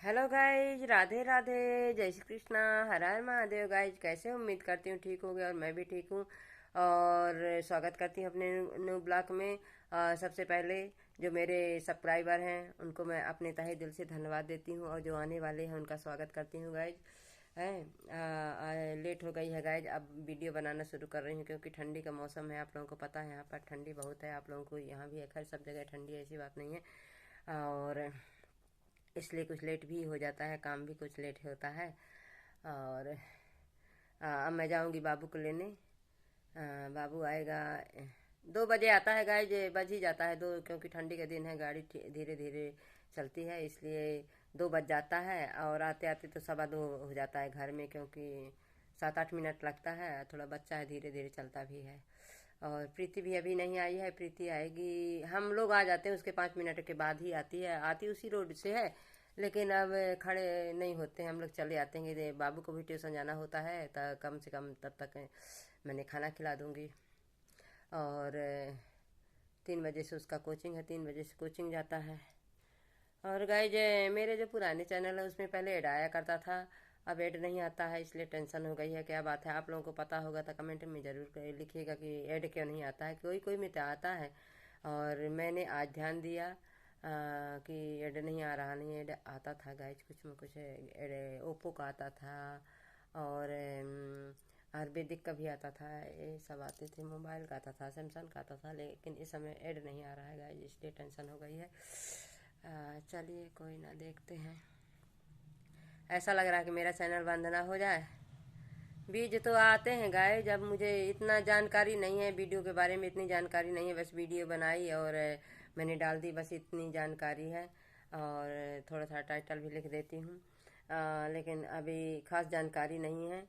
Hello guys, Radhe Radhe, जय श्री कृष्णा, हर हर Mahadev. Guys कैसे हो? उम्मीद करती हूँ ठीक होगे और मैं भी ठीक हूँ। और स्वागत करती हूँ अपने न्यू ब्लॉग में। सबसे पहले जो मेरे सब्सक्राइबर हैं उनको मैं अपने तहे दिल से धन्यवाद देती हूँ, और जो आने वाले हैं उनका स्वागत करती हूँ गाइज। है लेट हो गई है गाइज, अब वीडियो बनाना शुरू कर रही हूँ क्योंकि ठंडी का मौसम है। आप लोगों को पता है यहाँ पर ठंडी बहुत है, आप लोगों को यहाँ भी है, खैर सब जगह ठंडी है, ऐसी बात नहीं है। और इसलिए कुछ लेट भी हो जाता है, काम भी कुछ लेट होता है। और अब मैं जाऊंगी बाबू को लेने। बाबू आएगा 2 बजे आता है गाइज, बज ही जाता है 2, क्योंकि ठंडी के दिन है, गाड़ी धीरे धीरे चलती है, इसलिए 2 बज जाता है। और आते आते तो 2:15 हो जाता है घर में, क्योंकि 7-8 मिनट लगता है, थोड़ा बच्चा है, धीरे धीरे चलता भी है। और प्रीति भी अभी नहीं आई है, प्रीति आएगी, हम लोग आ जाते हैं उसके 5 मिनट के बाद ही आती है, आती उसी रोड से है। लेकिन अब खड़े नहीं होते हैं, हम लोग चले आते हैं कि बाबू को भी ट्यूशन जाना होता है, तो कम से कम तब तक मैंने खाना खिला दूंगी। और 3 बजे से उसका कोचिंग है, 3 बजे से कोचिंग जाता है। और गाइज, मेरे जो पुराने चैनल है उसमें पहले ऐड आया करता था, अब ऐड नहीं आता है, इसलिए टेंशन हो गई है। क्या बात है? आप लोगों को पता होगा तो कमेंट में ज़रूर लिखिएगा कि ऐड क्यों नहीं आता है। कोई कोई में तो आता है, और मैंने आज ध्यान दिया कि ऐड नहीं आ रहा। नहीं, ऐड आता था गाइज, कुछ में कुछ ऐड ओप्पो का आता था, और आयुर्वेदिक का भी आता था, ये सब आते थे, मोबाइल का आता था, सैमसंग का आता था, लेकिन इस समय ऐड नहीं आ रहा है गाइज, इसलिए टेंशन हो गई है। चलिए कोई ना, देखते हैं। ऐसा लग रहा है कि मेरा चैनल बंद ना हो जाए। बीज तो आते हैं गाय, जब मुझे इतना जानकारी नहीं है वीडियो के बारे में, इतनी जानकारी नहीं है, बस वीडियो बनाई और मैंने डाल दी, बस इतनी जानकारी है। और थोड़ा सा टाइटल भी लिख देती हूँ, लेकिन अभी खास जानकारी नहीं है।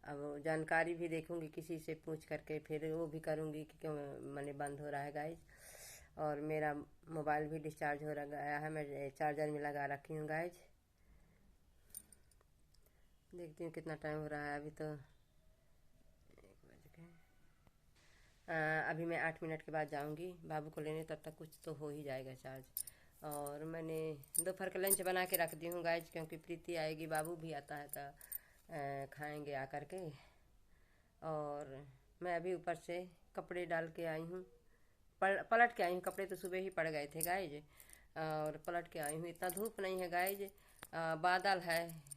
अब जानकारी भी देखूंगी किसी से पूछ करके, फिर वो भी करूंगी कि क्यों मैंने बंद हो रहा है गाइज। और मेरा मोबाइल भी डिस्चार्ज हो गया है, मैं चार्जर में लगा रखी हूँ गाइज। देखती हूँ कितना टाइम हो रहा है, अभी तो 1 बज गए। अभी मैं 8 मिनट के बाद जाऊंगी बाबू को लेने, तब तक कुछ तो हो ही जाएगा चार्ज। और मैंने दोपहर का लंच बना के रख दी हूँ गाइज, क्योंकि प्रीति आएगी, बाबू भी आता है तो खाएंगे आकर के। और मैं अभी ऊपर से कपड़े डाल के आई हूँ, पलट के आई हूँ, कपड़े तो सुबह ही पड़ गए थे गाइज, और पलट के आई हूँ। इतना धूप नहीं है गाइज, बादल है,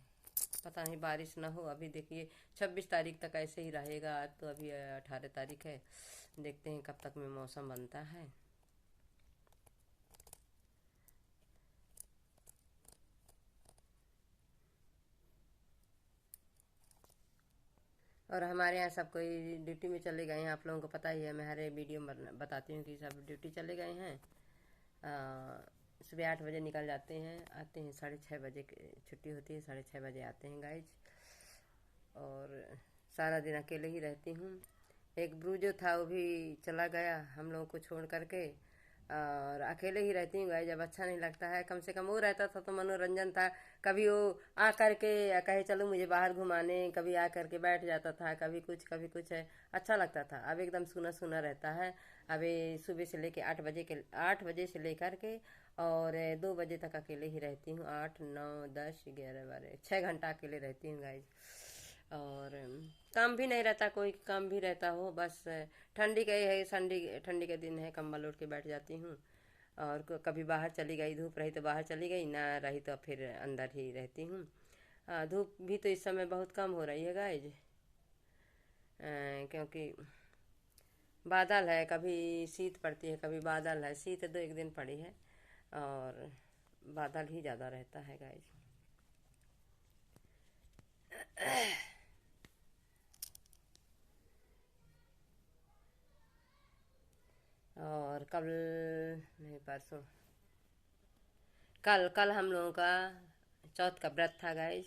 पता नहीं बारिश ना हो। अभी देखिए 26 तारीख तक ऐसे ही रहेगा, आज तो अभी 18 तारीख है, देखते हैं कब तक में मौसम बनता है। और हमारे यहाँ सब कोई ड्यूटी में चले गए हैं, आप लोगों को पता ही है, मैं हर वीडियो में बताती हूँ कि सब ड्यूटी चले गए हैं। सुबह 8 बजे निकल जाते हैं, आते हैं 6:30 बजे, छुट्टी होती है, 6:30 बजे आते हैं गाइज। और सारा दिन अकेले ही रहती हूँ। एक ब्रू जो था वो भी चला गया हम लोगों को छोड़ करके, और अकेले ही रहती हूँ गाइस, जब अच्छा नहीं लगता है। कम से कम वो रहता था तो मनोरंजन था, कभी वो आ करके कहे चलो मुझे बाहर घुमाने, कभी आ करके बैठ जाता था, कभी कुछ है, अच्छा लगता था। अब एकदम सुना सुना रहता है। अभी सुबह से लेके 8 बजे से लेकर के और 2 बजे तक अकेले ही रहती हूँ, 8, 9, 10, 11, 12, 6 घंटा अकेले रहती हूँ गाइज। और काम भी नहीं रहता, कोई काम भी रहता हो, बस ठंडी के है, ठंडी के दिन है, कंबल ओढ़ के बैठ जाती हूँ। और कभी बाहर चली गई, धूप रही तो बाहर चली गई, ना रही तो फिर अंदर ही रहती हूँ। धूप भी तो इस समय बहुत कम हो रही है गाइज, क्योंकि बादल है, कभी शीत पड़ती है, कभी बादल है, शीत 2 एक दिन पड़ी है, और बादल ही ज़्यादा रहता है गाइज। और कल नहीं, परसों, कल कल हम लोगों का चौथ का व्रत था गाइस।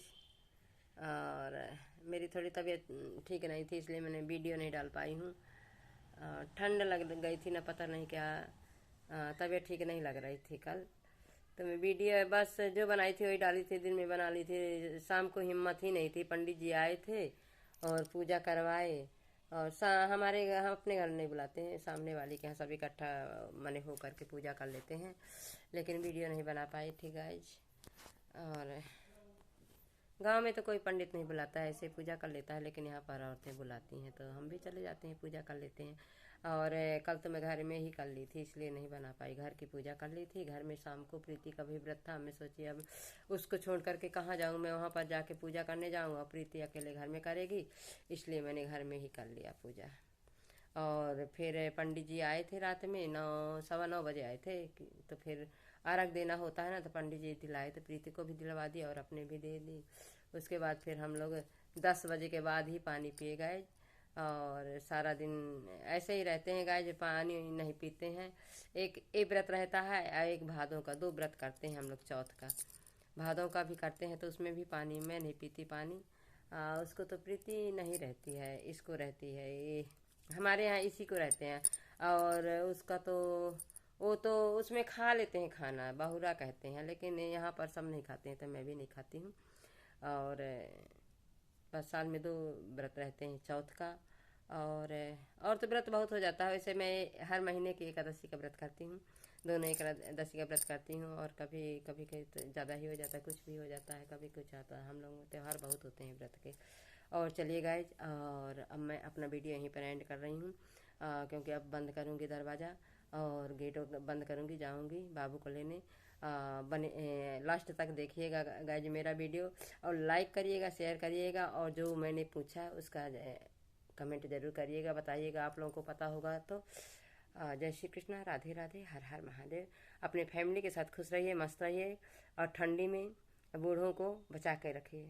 और मेरी थोड़ी तबीयत ठीक नहीं थी, इसलिए मैंने वीडियो नहीं डाल पाई हूँ। ठंड लग गई थी ना, पता नहीं क्या, तबीयत ठीक नहीं लग रही थी कल, तो मैं वीडियो बस जो बनाई थी वही डाली थी, दिन में बना ली थी, शाम को हिम्मत ही नहीं थी। पंडित जी आए थे और पूजा करवाए, और हम अपने घर नहीं बुलाते हैं, सामने वाले के यहाँ सब इकट्ठा मने हो करके पूजा कर लेते हैं, लेकिन वीडियो नहीं बना पाई थी गाइज। और गांव में तो कोई पंडित नहीं बुलाता है, ऐसे पूजा कर लेता है, लेकिन यहाँ पर औरतें बुलाती हैं तो हम भी चले जाते हैं, पूजा कर लेते हैं। और कल तो मैं घर में ही कर ली थी, इसलिए नहीं बना पाई। घर की पूजा कर ली थी घर में। शाम को प्रीति का भी व्रत था, मैं सोची अब उसको छोड़ करके कहाँ जाऊँ, मैं वहाँ पर जाके पूजा करने जाऊँगा, प्रीति अकेले घर में करेगी, इसलिए मैंने घर में ही कर लिया पूजा। और फिर पंडित जी आए थे रात में, 9 सवा 9 बजे आए थे तो फिर अर्घ देना होता है ना, तो पंडित जी दिलाए, तो प्रीति को भी दिलवा दी और अपने भी दे दी। उसके बाद फिर हम लोग 10 बजे के बाद ही पानी पिए गए। और सारा दिन ऐसे ही रहते हैं गाय, जो पानी नहीं पीते हैं। एक ये व्रत रहता है और एक भादों का, 2 व्रत करते हैं हम लोग। चौथ का, भादों का भी करते हैं तो उसमें भी पानी, मैं नहीं पीती पानी। उसको तो प्रीति नहीं रहती है, इसको रहती है ये, हमारे यहाँ इसी को रहते हैं। और उसका तो वो तो उसमें खा लेते हैं खाना, बहुरा कहते हैं, लेकिन यहाँ पर सब नहीं खाते हैं तो मैं भी नहीं खाती हूँ। और बस साल में 2 व्रत रहते हैं, चौथ का और तो व्रत बहुत हो जाता है। वैसे मैं हर महीने की एकादशी का व्रत करती हूँ, दोनों एकादशी का व्रत करती हूँ। और कभी कभी कभी तो ज़्यादा ही हो जाता है, कुछ भी हो जाता है, कभी कुछ आता है। हम लोग त्यौहार बहुत होते हैं व्रत के। और चलिए गाइज, और अब मैं अपना वीडियो यहीं पर एंड कर रही हूँ, क्योंकि अब बंद करूँगी दरवाज़ा और गेट बंद करूँगी, जाऊँगी बाबू को लेने। बने लास्ट तक देखिएगा गाइज मेरा वीडियो, और लाइक करिएगा, शेयर करिएगा, और जो मैंने पूछा उसका कमेंट जरूर करिएगा, बताइएगा आप लोगों को पता होगा तो। जय श्री कृष्णा, राधे राधे, हर हर महादेव। अपने फैमिली के साथ खुश रहिए, मस्त रहिए, और ठंडी में बूढ़ों को बचा के रखिए।